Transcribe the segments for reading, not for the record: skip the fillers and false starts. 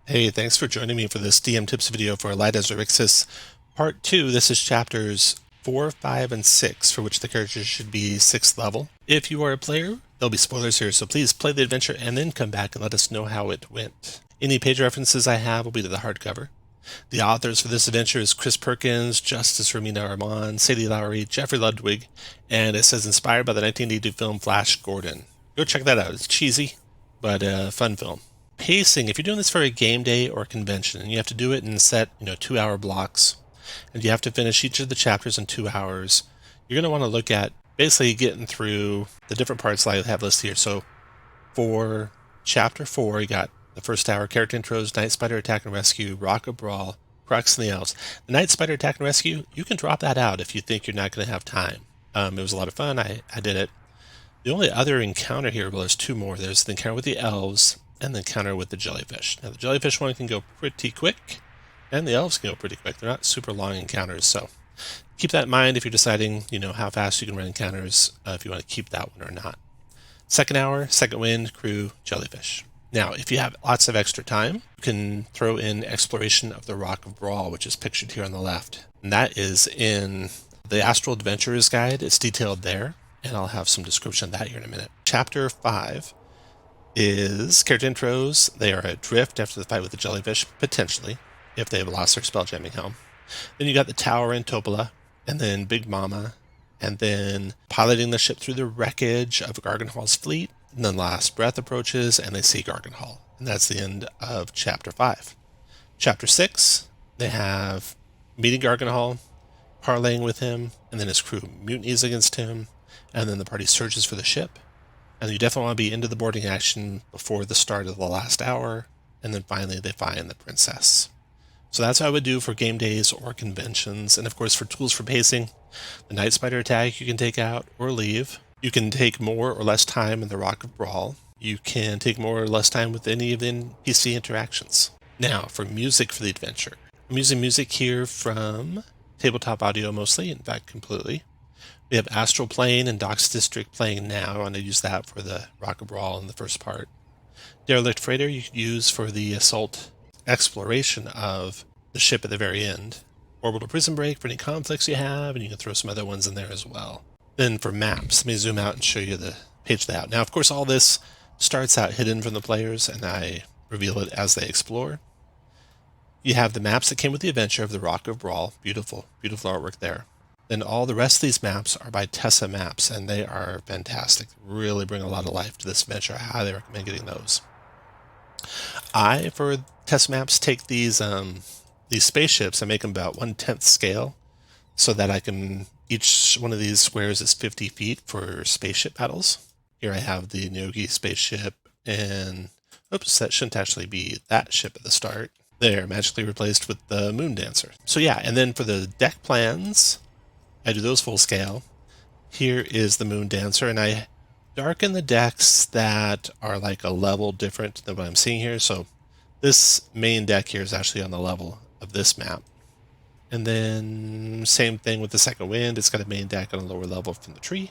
Hey, thanks for joining me for this DM tips video for Xaryxis Part 2. This is chapters 4, 5, and 6, for which the characters should be 6th level. If you are a player, there'll be spoilers here, so please play the adventure and then come back and let us know how it went. Any page references I have will be to the hardcover. The authors for this adventure is Chris Perkins, Justice Ramin, Arman, Sadie, Lowry, Jeffrey Ludwig, and it says inspired by the 1982 film Flash Gordon. Go check that out. It's cheesy, but a fun film. Pacing, if you're doing this for a game day or a convention, and you have to do it in set, 2-hour blocks, and you have to finish each of the chapters in 2 hours, you're going to want to look at basically getting through the different parts I have listed here. So for chapter 4, you got the first hour, character intros, Nightspider attack and rescue, Rock of Brawl, Krux and the Elves. The Nightspider attack and rescue, you can drop that out if you think you're not going to have time. It was a lot of fun. I did it. The only other encounter here, well, there's two more. There's the encounter with the Elves and the encounter with the Jellyfish. Now, the Jellyfish one can go pretty quick, and the Elves can go pretty quick. They're not super long encounters, so keep that in mind if you're deciding, how fast you can run encounters, if you want to keep that one or not. Second hour, second wind, crew, Jellyfish. Now, if you have lots of extra time, you can throw in exploration of the Rock of Brawl, which is pictured here on the left. And that is in the Astral Adventurer's Guide. It's detailed there, and I'll have some description of that here in a minute. Chapter 5 is character intros. They are adrift after the fight with the Jellyfish, potentially, if they have lost their spelljamming helm. Then you got the tower in Topolah, and then Big Mama, and then piloting the ship through the wreckage of Gargenhale's fleet, and then Last Breath approaches, and they see Gargenhale. And that's the end of Chapter 5. Chapter 6, they have meeting Gargenhale, parleying with him, and then his crew mutinies against him, and then the party searches for the ship. And you definitely want to be into the boarding action before the start of the last hour, and then finally they find the princess. So that's what I would do for game days or conventions. And of course, for tools for pacing, the Nightspider attack you can take out or leave. You can take more or less time in the Rock of Brawl. You can take more or less time with any of the NPC interactions. Now, for music for the adventure. I'm using music here from Tabletop Audio mostly, in fact, completely. We have Astral playing and Docks District playing now. I want to use that for the Rock of Brawl in the first part. Derelict Freighter you could use for the assault exploration of the ship at the very end. Orbital Prison Break for any conflicts you have, and you can throw some other ones in there as well. Then for maps, let me zoom out and show you the page layout. Now, of course, all this starts out hidden from the players, and I reveal it as they explore. You have the maps that came with the adventure of the Rock of Brawl. Beautiful, beautiful artwork there. Then all the rest of these maps are by Tessa Maps, and they are fantastic. Really bring a lot of life to this adventure. I highly recommend getting those. I, for Tessa Maps, take these spaceships and make them about 1/10 scale, so that I can, each one of these squares is 50 feet for spaceship battles. Here I have the Nogi spaceship, and oops, that shouldn't actually be that ship at the start. They're magically replaced with the Moon Dancer. So yeah, and then for the deck plans, I do those full scale. Here is the Moon Dancer, and I darken the decks that are like a level different than what I'm seeing here. So this main deck here is actually on the level of this map. And then same thing with the second wind. It's got a main deck on a lower level from the tree.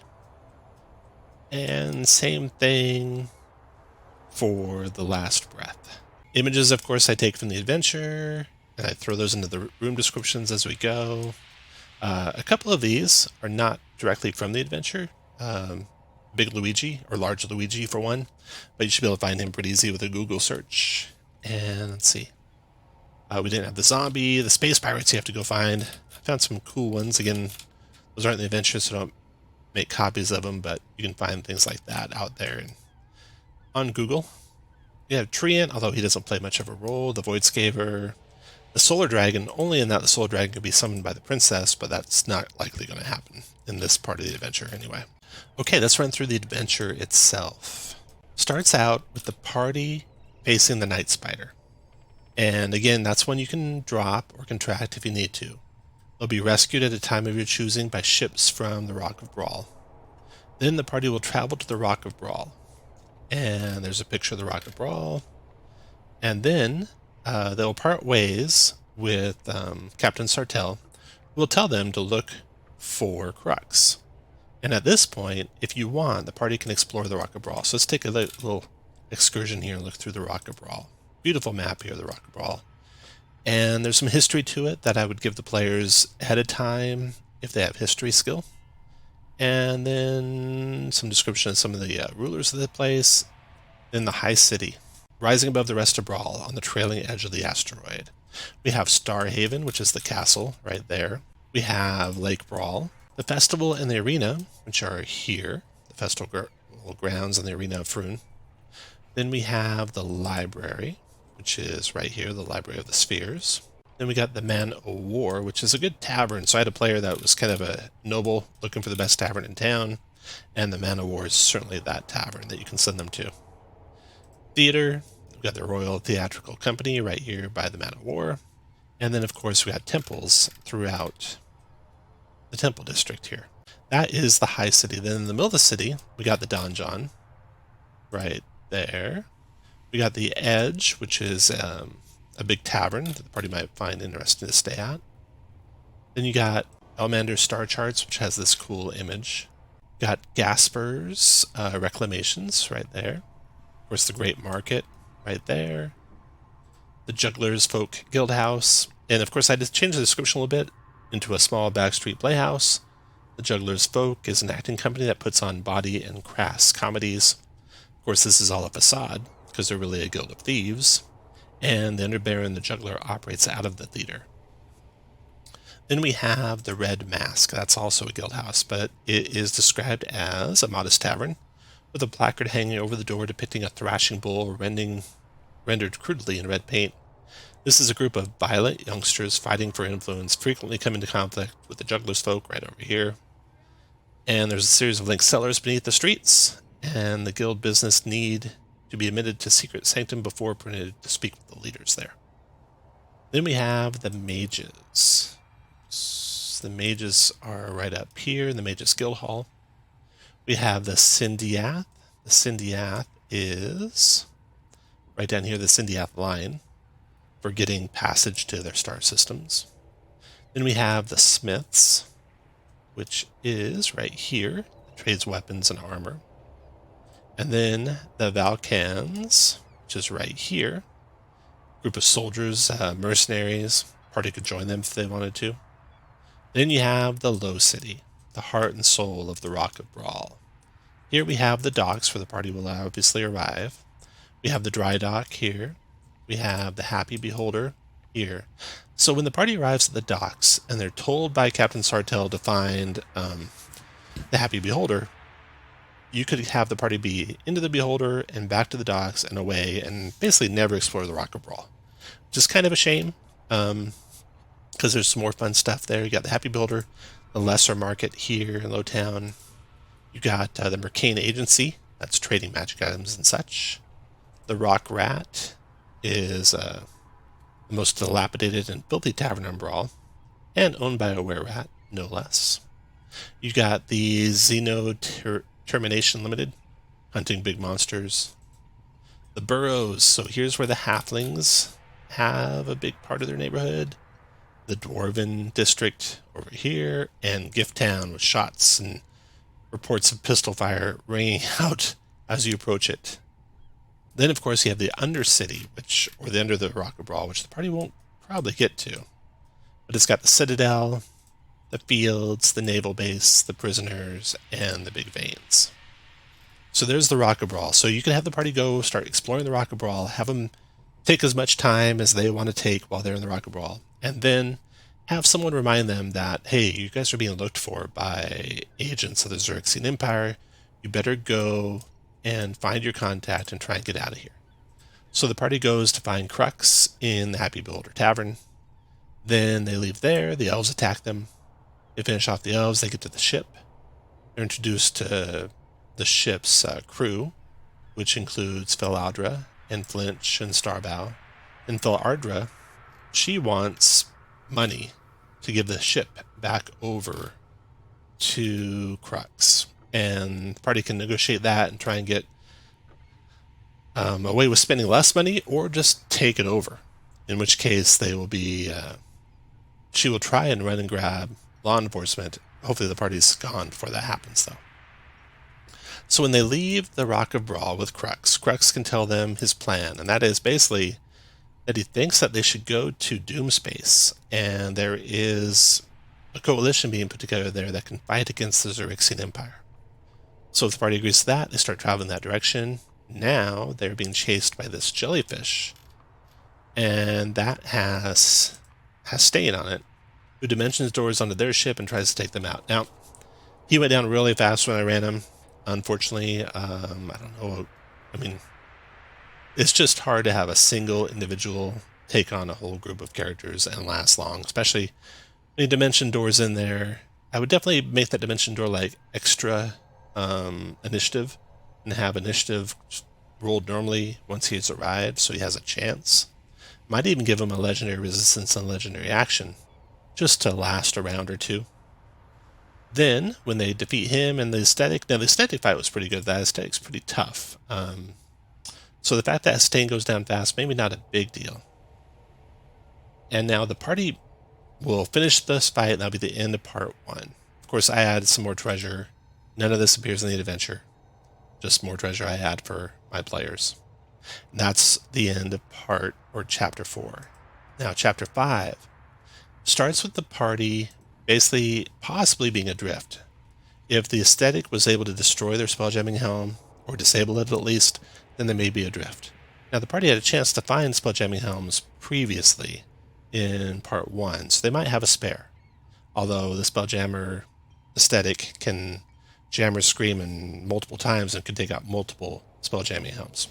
And same thing for the Last Breath. Images, of course, I take from the adventure, and I throw those into the room descriptions as we go. A couple of these are not directly from the adventure. Big Luigi, or Large Luigi for one, but you should be able to find him pretty easy with a Google search. And let's see. We didn't have the zombie, the space pirates you have to go find. I found some cool ones. Again, those aren't in the adventure, so don't make copies of them, but you can find things like that out there and on Google. You have Treant, although he doesn't play much of a role. The Voidscaver. The Solar Dragon, only in that the Solar Dragon can be summoned by the princess, but that's not likely going to happen in this part of the adventure anyway. Okay, let's run through the adventure itself. Starts out with the party facing the Nightspider. And again, that's one you can drop or contract if you need to. They'll be rescued at a time of your choosing by ships from the Rock of Brawl. Then the party will travel to the Rock of Brawl. And there's a picture of the Rock of Brawl. And then they'll part ways with Captain Sartell, who will tell them to look for Krux. And at this point, if you want, the party can explore the Rock of Brawl. So let's take a little excursion here and look through the Rock of Brawl. Beautiful map here, the Rock of Bral. And there's some history to it that I would give the players ahead of time if they have history skill. And then some description of some of the rulers of the place. Then the High City, rising above the rest of Bral on the trailing edge of the asteroid. We have Starhaven, which is the castle right there. We have Lake Bral, the festival and the arena, which are here, the festival grounds and the arena of Froon. Then we have the library, which is right here, the Library of the Spheres. Then we got the Man o' War, which is a good tavern. So I had a player that was kind of a noble looking for the best tavern in town, and the Man o' War is certainly that tavern that you can send them to. Theater, we've got the Royal Theatrical Company right here by the Man o' War. And then, of course, we got temples throughout the Temple District here. That is the High City. Then in the middle of the city, we got the Donjon right there. We got the Edge, which is a big tavern that the party might find interesting to stay at. Then you got Elmander's Star Charts, which has this cool image. Got Gasper's Reclamations right there. Of course, the Great Market right there. The Juggler's Folk Guild House. And of course, I just changed the description a little bit into a small backstreet playhouse. The Juggler's Folk is an acting company that puts on bawdy and crass comedies. Of course, this is all a facade because they're really a guild of thieves. And the Underbaron, the Juggler, operates out of the theater. Then we have the Red Mask. That's also a guild house, but it is described as a modest tavern with a placard hanging over the door depicting a thrashing bull rendered crudely in red paint. This is a group of violent youngsters fighting for influence, frequently come into conflict with the Juggler's Folk right over here. And there's a series of linked cellars beneath the streets, and the guild business need to be admitted to secret sanctum before permitted to speak with the leaders there. Then we have the mages. The mages are right up here in the Mages Guild Hall. We have the Syndiath. The Syndiath is right down here, the Syndiath line, for getting passage to their star systems. Then we have the Smiths, which is right here, trades weapons and armor. And then the Valkans, which is right here, group of soldiers, mercenaries. Party could join them if they wanted to. Then you have the Low City, the heart and soul of the Rock of Bral. Here we have the docks where the party will obviously arrive. We have the dry dock here. We have the Happy Beholder here. So when the party arrives at the docks and they're told by Captain Sartell to find the Happy Beholder, you could have the party be into the Beholder and back to the docks and away and basically never explore the Rock of Bral. Which is kind of a shame. Because there's some more fun stuff there. You got the Happy Builder, the Lesser Market here in Lowtown. You got the Mercane Agency, that's trading magic items and such. The Rock Rat is the most dilapidated and filthy tavern in Bral, and owned by a were-rat, no less. You got the Xeno Termination Limited, hunting big monsters. The Burrows, so here's where the halflings have a big part of their neighborhood. The Dwarven District over here, and Gift Town with shots and reports of pistol fire ringing out as you approach it. Then, of course, you have the Undercity, or the Under the Rock of Bral, which the party won't probably get to. But it's got the Citadel, the fields, the naval base, the prisoners, and the big veins. So there's the Rock of Bral. So you can have the party go start exploring the Rock of Bral, have them take as much time as they want to take while they're in the Rock of Bral, and then have someone remind them that, hey, you guys are being looked for by agents of the Xaryxian Empire. You better go and find your contact and try and get out of here. So the party goes to find Krux in the Happy Beholder Tavern. Then they leave there. The elves attack them. They finish off the elves. They get to the ship. They're introduced to the ship's crew, which includes Feladra and Flinch and Starbow. And Feladra, she wants money to give the ship back over to Krux. And the party can negotiate that and try and get away with spending less money, or just take it over. In which case they will be, she will try and run and grab law enforcement. Hopefully the party's gone before that happens, though. So when they leave the Rock of Bral with Krux, Krux can tell them his plan, and that is basically that he thinks that they should go to Doomspace, and there is a coalition being put together there that can fight against the Xaryxian Empire. So if the party agrees to that, they start traveling that direction. Now they're being chased by this jellyfish, and that has Stain on it, who dimensions doors onto their ship and tries to take them out. Now, he went down really fast when I ran him. Unfortunately, I don't know. I mean, it's just hard to have a single individual take on a whole group of characters and last long, especially any dimension doors in there. I would definitely make that dimension door like extra initiative, and have initiative rolled normally once he's arrived, so he has a chance. Might even give him a legendary resistance and legendary action, just to last a round or two. Then, when they defeat him and the aesthetic, now the aesthetic fight was pretty good. That aesthetic's pretty tough. So the fact that Stain goes down fast, maybe not a big deal. And now the party will finish this fight, and that'll be the end of part 1. Of course, I added some more treasure. None of this appears in the adventure. Just more treasure I add for my players. And that's the end of chapter 4. Now, chapter 5 starts with the party basically possibly being adrift. If the aesthetic was able to destroy their spelljamming helm, or disable it at least, then they may be adrift. Now, the party had a chance to find spelljamming helms previously in part 1, so they might have a spare. Although the spelljammer aesthetic can jam or scream in multiple times and can take out multiple spelljamming helms.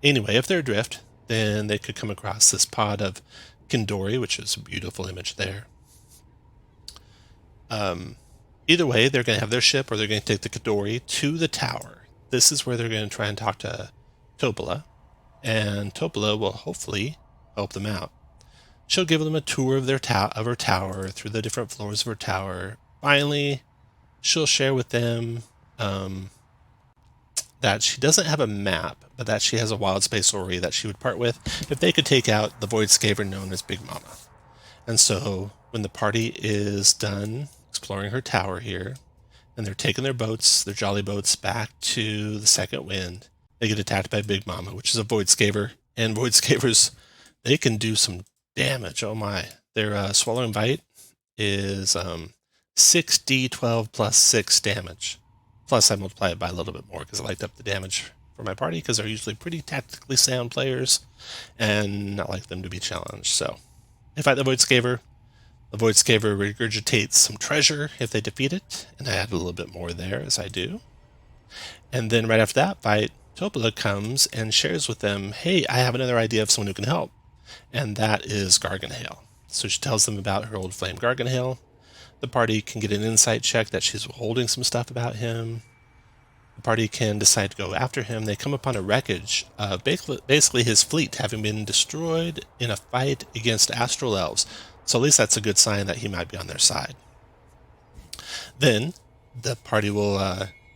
Anyway, if they're adrift, then they could come across this pod of Kindori, which is a beautiful image there. Either way, they're going to have their ship, or they're going to take the Kindori to the tower. This is where they're going to try and talk to Topolah, and Topolah will hopefully help them out. She'll give them a tour of her tower, through the different floors of her tower. Finally, she'll share with them that she doesn't have a map, but that she has a wild space orrery that she would part with if they could take out the void scaver known as Big Mama. And so when the party is done exploring her tower here, and they're taking their boats, their jolly boats, back to the second wind, they get attacked by Big Mama, which is a void scaver. And void scavers, they can do some damage. Oh my. Their swallowing bite is 6d12 plus 6 damage. Plus I multiply it by a little bit more because I liked up the damage for my party, because they're usually pretty tactically sound players and not like them to be challenged. So they fight the void scaver. The void scaver regurgitates some treasure if they defeat it, and I add a little bit more there as I do. And then right after that fight, Topolah comes and shares with them, hey, I have another idea of someone who can help, and that is Gargenhale. So she tells them about her old flame Gargenhale. The party can get an insight check that she's holding some stuff about him. The party can decide to go after him. They come upon a wreckage of basically his fleet having been destroyed in a fight against Astral Elves. So at least that's a good sign that he might be on their side. Then the party will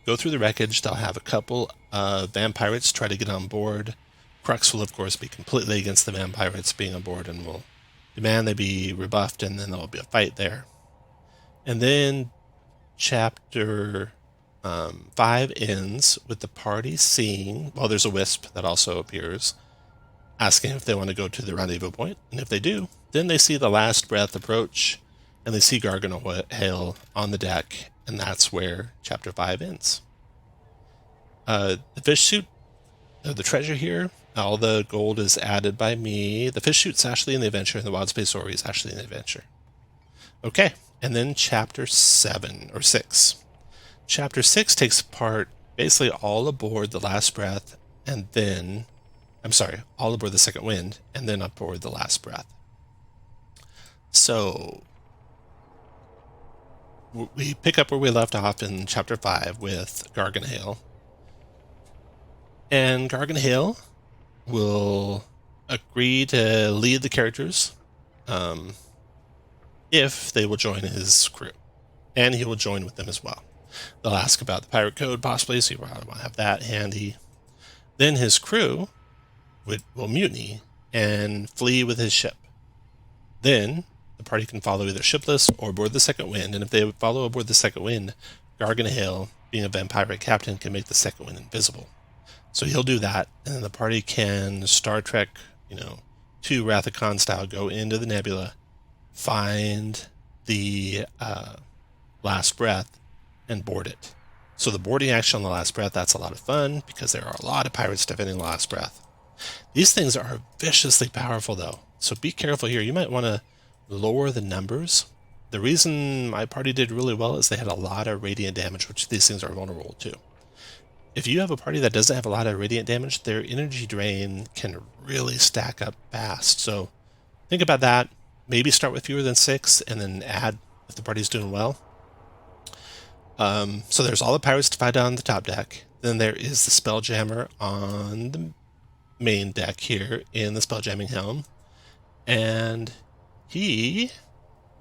go through the wreckage. They'll have a couple of vampirates try to get on board. Krux will, of course, be completely against the vampirates being on board and will demand they be rebuffed, and then there'll be a fight there. And then chapter 5 ends with the party seeing, well, there's a wisp that also appears, asking if they want to go to the rendezvous point. And if they do, then they see the last breath approach, and they see Gargenhale on the deck, and that's where chapter 5 ends. The fish suit, the treasure here, all the gold is added by me. The fish suit's actually in the adventure, and the wild space orrery is actually in the adventure. Okay, and then chapter 7 or 6. Chapter 6 takes apart basically all aboard the last breath, and then, all aboard the second wind, and then aboard the last breath. So we pick up where we left off in chapter 5 with Gargenhale. And Gargenhale will agree to lead the characters if they will join his crew. And he will join with them as well. They'll ask about the pirate code possibly, so you want to have that handy. Then his crew will mutiny and flee with his ship. Then the party can follow either shipless or aboard the second wind, and if they follow aboard the second wind, Gargenhale, being a vampire captain, can make the second wind invisible. So he'll do that, and then the party can Star Trek, 2 Wrath of Khan style, go into the nebula, find the last breath, and board it. So the boarding action on the last breath, that's a lot of fun because there are a lot of pirates defending the last breath. These things are viciously powerful though, so be careful here. You might want to lower the numbers. The reason my party did really well is they had a lot of radiant damage, which these things are vulnerable to. If you have a party that doesn't have a lot of radiant damage, their energy drain can really stack up fast. So think about that. Maybe start with fewer than 6 and then add if the party's doing well. So there's all the pirates to fight on the top deck. Then there is the Spelljammer on the main deck here in the Spelljamming Helm. And he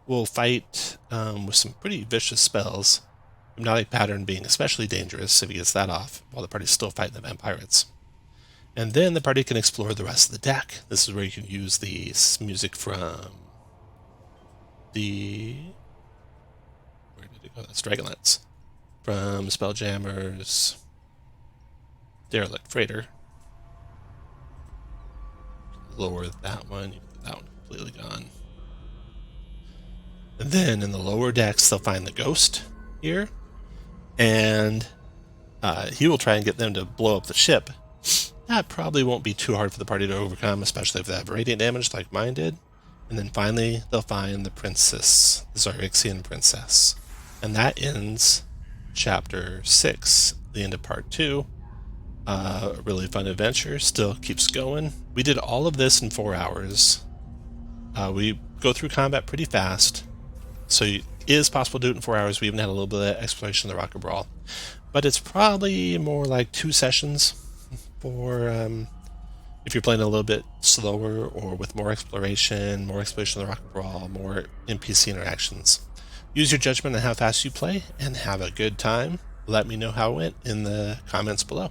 will fight with some pretty vicious spells. Hypnotic Pattern being especially dangerous if he gets that off while the party's still fighting the vampires. And then the party can explore the rest of the deck. This is where you can use the music from the... where did it go? That's Dragonlance. From Spelljammer's Derelict Freighter. Lower that one. That one completely gone. And then in the lower decks, they'll find the Ghost here. And he will try and get them to blow up the ship. That probably won't be too hard for the party to overcome, especially if they have radiant damage like mine did. And then finally, they'll find the princess, the Xaryxian princess. And that ends chapter 6, the end of part 2. A really fun adventure, still keeps going. We did all of this in 4 hours. We go through combat pretty fast, so it is possible to do it in 4 hours. We even had a little bit of exploration of the Rock of Bral. But it's probably more like 2 sessions for if you're playing a little bit slower or with more exploration of the Rock of Bral, more NPC interactions. Use your judgment on how fast you play and have a good time. Let me know how it went in the comments below.